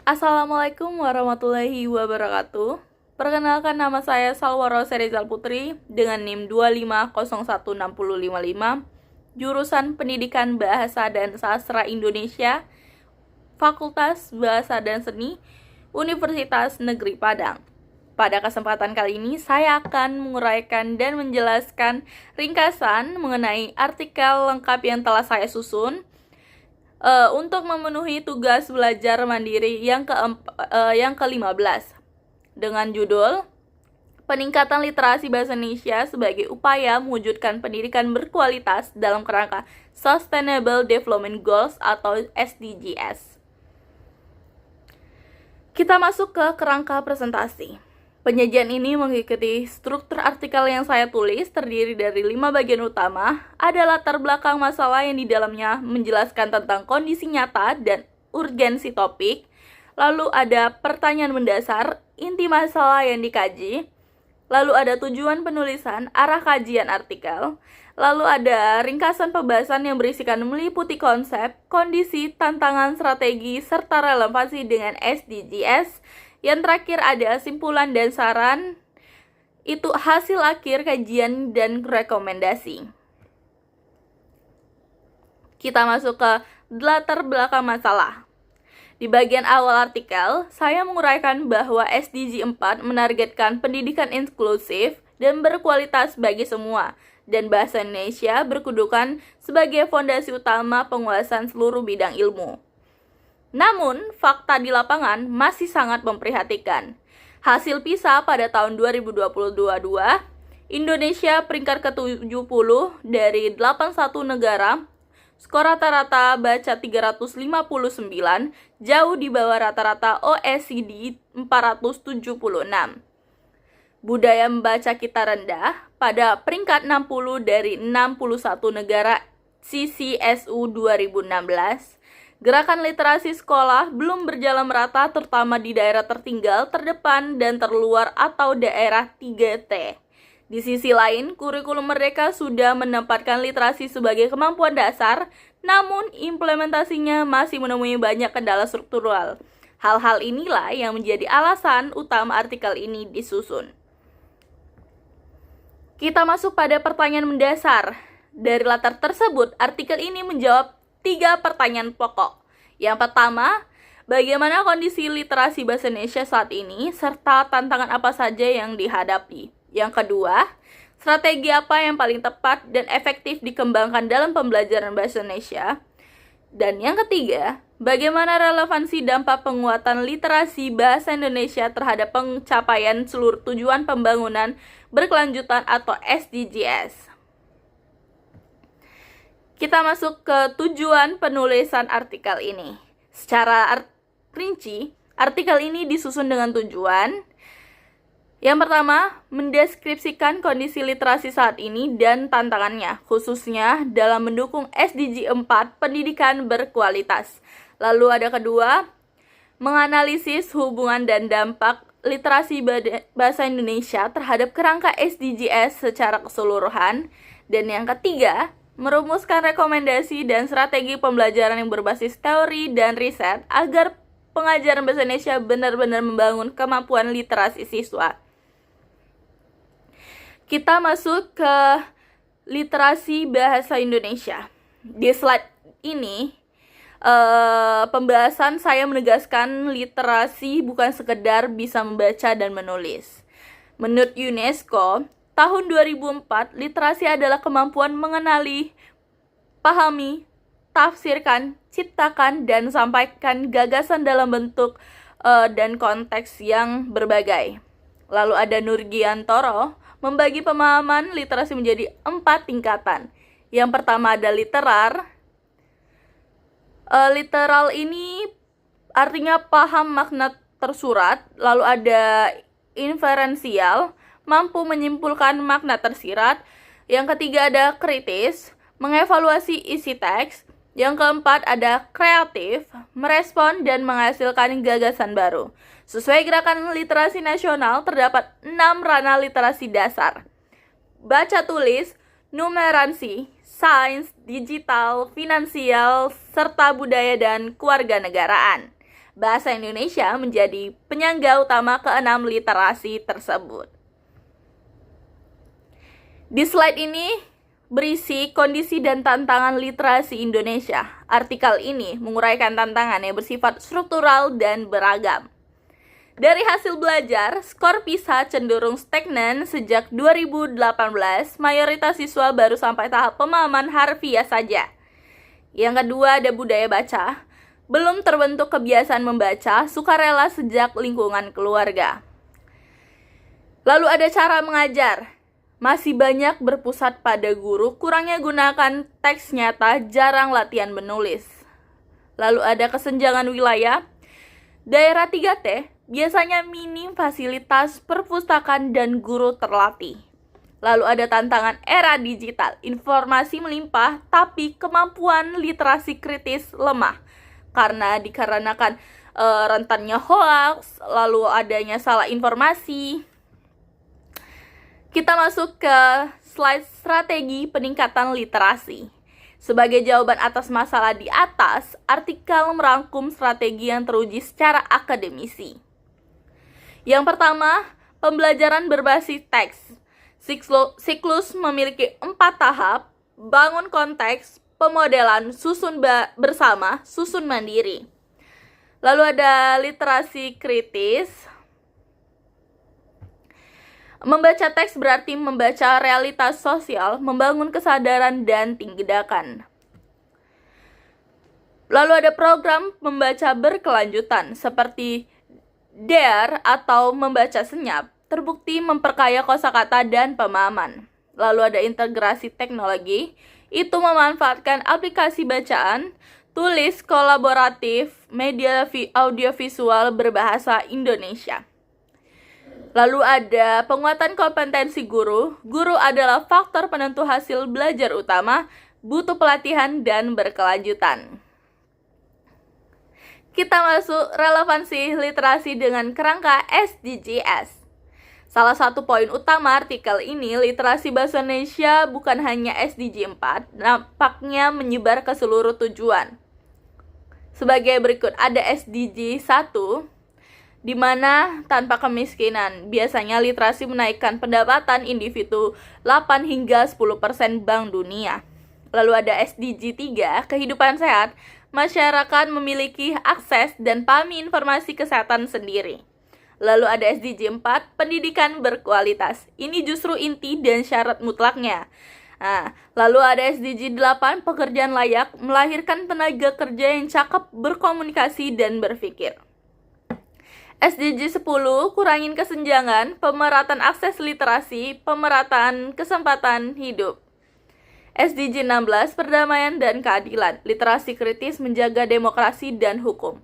Assalamualaikum warahmatullahi wabarakatuh. Perkenalkan, nama saya Salwa Rose Rizal Putri dengan NIM 2501655, jurusan Pendidikan Bahasa dan Sastra Indonesia, Fakultas Bahasa dan Seni, Universitas Negeri Padang. Pada kesempatan kali ini, saya akan menguraikan dan menjelaskan ringkasan mengenai artikel lengkap yang telah saya susun untuk memenuhi tugas belajar mandiri yang ke-15 dengan judul Peningkatan Literasi Bahasa Indonesia sebagai upaya mewujudkan pendidikan berkualitas dalam kerangka Sustainable Development Goals atau SDGs. Kita masuk ke kerangka presentasi. Penyajian ini mengikuti struktur artikel yang saya tulis, terdiri dari 5 bagian utama. Ada latar belakang masalah yang di dalamnya menjelaskan tentang kondisi nyata dan urgensi topik. Lalu ada pertanyaan mendasar, inti masalah yang dikaji. Lalu ada tujuan penulisan, arah kajian artikel. Lalu ada ringkasan pembahasan yang berisikan meliputi konsep, kondisi, tantangan, strategi, serta relevansi dengan SDGs. Yang terakhir ada simpulan dan saran, itu hasil akhir kajian dan rekomendasi. Kita masuk ke latar belakang masalah. Di bagian awal artikel, saya menguraikan bahwa SDG 4 menargetkan pendidikan inklusif dan berkualitas bagi semua, dan bahasa Indonesia berkedudukan sebagai fondasi utama penguasaan seluruh bidang ilmu. Namun, fakta di lapangan masih sangat memprihatinkan. Hasil PISA pada tahun 2022, Indonesia peringkat ke-70 dari 81 negara, skor rata-rata baca 359, jauh di bawah rata-rata OECD 476. Budaya membaca kita rendah pada peringkat 60 dari 61 negara CCSU 2016. Gerakan literasi sekolah belum berjalan merata, terutama di daerah tertinggal, terdepan, dan terluar atau daerah 3T. Di sisi lain, kurikulum Merdeka sudah menempatkan literasi sebagai kemampuan dasar, namun implementasinya masih menemui banyak kendala struktural. Hal-hal inilah yang menjadi alasan utama artikel ini disusun. Kita masuk pada pertanyaan mendasar. Dari latar tersebut, artikel ini menjawab 3 pertanyaan pokok. Yang pertama, bagaimana kondisi literasi bahasa Indonesia saat ini, serta tantangan apa saja yang dihadapi. Yang kedua, strategi apa yang paling tepat dan efektif dikembangkan dalam pembelajaran bahasa Indonesia. Dan yang ketiga, bagaimana relevansi dampak penguatan literasi bahasa Indonesia terhadap pencapaian seluruh tujuan pembangunan berkelanjutan atau SDGs. Kita masuk ke tujuan penulisan artikel ini. Secara rinci, artikel ini disusun dengan tujuan. Yang pertama, mendeskripsikan kondisi literasi saat ini dan tantangannya, khususnya dalam mendukung SDG 4, pendidikan berkualitas. Lalu ada kedua, menganalisis hubungan dan dampak literasi bahasa Indonesia terhadap kerangka SDGs secara keseluruhan. Dan yang ketiga, merumuskan rekomendasi dan strategi pembelajaran yang berbasis teori dan riset agar pengajaran bahasa Indonesia benar-benar membangun kemampuan literasi siswa. Kita masuk ke literasi bahasa Indonesia. Di slide ini, pembahasan saya menegaskan literasi bukan sekedar bisa membaca dan menulis. Menurut UNESCO, tahun 2004, literasi adalah kemampuan mengenali, pahami, tafsirkan, ciptakan, dan sampaikan gagasan dalam bentuk dan konteks yang berbagai. Lalu ada Nurgiantoro membagi pemahaman literasi menjadi 4 tingkatan. Yang pertama ada literar. Literal ini artinya paham makna tersurat. Lalu ada inferensial, mampu menyimpulkan makna tersirat. Yang ketiga ada kritis, mengevaluasi isi teks. Yang keempat ada kreatif, merespon dan menghasilkan gagasan baru. Sesuai Gerakan Literasi Nasional, terdapat 6 ranah literasi dasar: baca tulis, numeransi, sains, digital, finansial, serta budaya dan kewarganegaraan. Bahasa Indonesia menjadi penyangga utama keenam literasi tersebut. Di slide ini berisi kondisi dan tantangan literasi Indonesia. Artikel ini menguraikan tantangan yang bersifat struktural dan beragam. Dari hasil belajar, skor PISA cenderung stagnan sejak 2018, mayoritas siswa baru sampai tahap pemahaman harfiah saja. Yang kedua, ada budaya baca. Belum terbentuk kebiasaan membaca, sukarela sejak lingkungan keluarga. Lalu ada cara mengajar. Masih banyak berpusat pada guru, kurangnya gunakan teks nyata, jarang latihan menulis. Lalu ada kesenjangan wilayah. Daerah 3T biasanya minim fasilitas perpustakaan dan guru terlatih. Lalu ada tantangan era digital. Informasi melimpah, tapi kemampuan literasi kritis lemah. Dikarenakan rentannya hoax, lalu adanya salah informasi. Kita masuk ke slide strategi peningkatan literasi. Sebagai jawaban atas masalah di atas, artikel merangkum strategi yang teruji secara akademisi. Yang pertama, pembelajaran berbasis teks. Siklus memiliki 4 tahap: bangun konteks, pemodelan, susun bersama, susun mandiri. Lalu ada literasi kritis. Membaca teks berarti membaca realitas sosial, membangun kesadaran dan tindakan. Lalu ada program membaca berkelanjutan seperti DARE atau membaca senyap, terbukti memperkaya kosakata dan pemahaman. Lalu ada integrasi teknologi, itu memanfaatkan aplikasi bacaan, tulis kolaboratif, media audiovisual berbahasa Indonesia. Lalu ada penguatan kompetensi guru. Guru adalah faktor penentu hasil belajar utama, butuh pelatihan dan berkelanjutan. Kita masuk relevansi literasi dengan kerangka SDGs. Salah satu poin utama artikel ini, literasi bahasa Indonesia bukan hanya SDG 4, nampaknya menyebar ke seluruh tujuan. Sebagai berikut, ada SDG 1, di mana tanpa kemiskinan. Biasanya literasi menaikkan pendapatan individu 8 hingga 10% Bank Dunia. Lalu ada SDG 3, kehidupan sehat. Masyarakat memiliki akses dan pahami informasi kesehatan sendiri. Lalu ada SDG 4, pendidikan berkualitas. Ini justru inti dan syarat mutlaknya. Lalu ada SDG 8, pekerjaan layak, melahirkan tenaga kerja yang cakep, berkomunikasi dan berpikir. SDG 10, kurangin kesenjangan, pemerataan akses literasi, pemerataan kesempatan hidup. SDG 16, perdamaian dan keadilan, literasi kritis menjaga demokrasi dan hukum.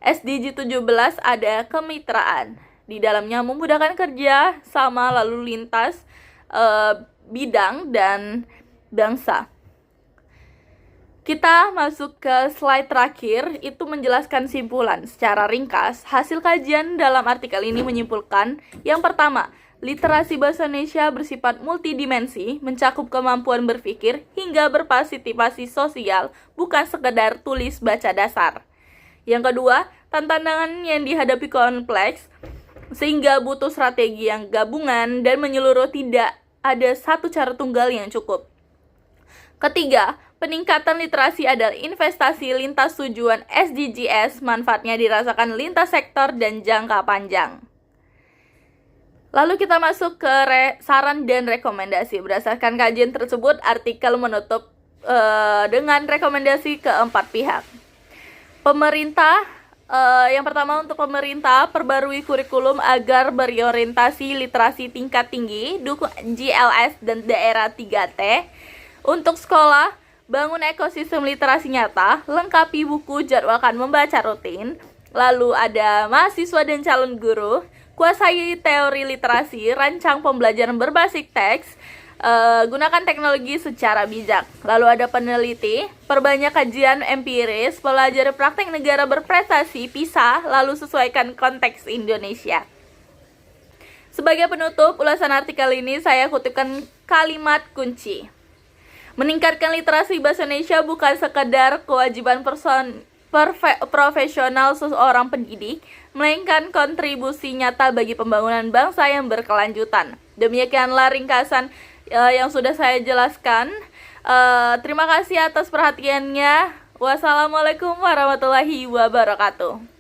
SDG 17 ada kemitraan. Di dalamnya memudahkan kerja sama lalu lintas bidang dan bangsa. Kita masuk ke slide terakhir, itu menjelaskan simpulan. Secara ringkas, hasil kajian dalam artikel ini menyimpulkan, yang pertama, literasi bahasa Indonesia bersifat multidimensi, mencakup kemampuan berpikir hingga berpartisipasi sosial, bukan sekedar tulis baca dasar. Yang kedua, tantangan yang dihadapi kompleks, sehingga butuh strategi yang gabungan dan menyeluruh, tidak ada satu cara tunggal yang cukup. Ketiga, peningkatan literasi adalah investasi lintas tujuan SDGs, manfaatnya dirasakan lintas sektor dan jangka panjang. Lalu kita masuk ke saran dan rekomendasi. Berdasarkan kajian tersebut, artikel menutup dengan rekomendasi ke 4 pihak. Pemerintah, yang pertama untuk pemerintah, perbarui kurikulum agar berorientasi literasi tingkat tinggi, dukung GLS dan daerah 3T. Untuk sekolah, bangun ekosistem literasi nyata, lengkapi buku, jadwalkan membaca rutin. Lalu ada mahasiswa dan calon guru, kuasai teori literasi, rancang pembelajaran berbasis teks, gunakan teknologi secara bijak. Lalu ada peneliti, perbanyak kajian empiris, pelajari praktek negara berprestasi, PISA, lalu sesuaikan konteks Indonesia. Sebagai penutup ulasan artikel ini, saya kutipkan kalimat kunci. Meningkatkan literasi bahasa Indonesia bukan sekedar kewajiban profesional seorang pendidik, melainkan kontribusi nyata bagi pembangunan bangsa yang berkelanjutan. Demikianlah ringkasan yang sudah saya jelaskan. Terima kasih atas perhatiannya. Wassalamualaikum warahmatullahi wabarakatuh.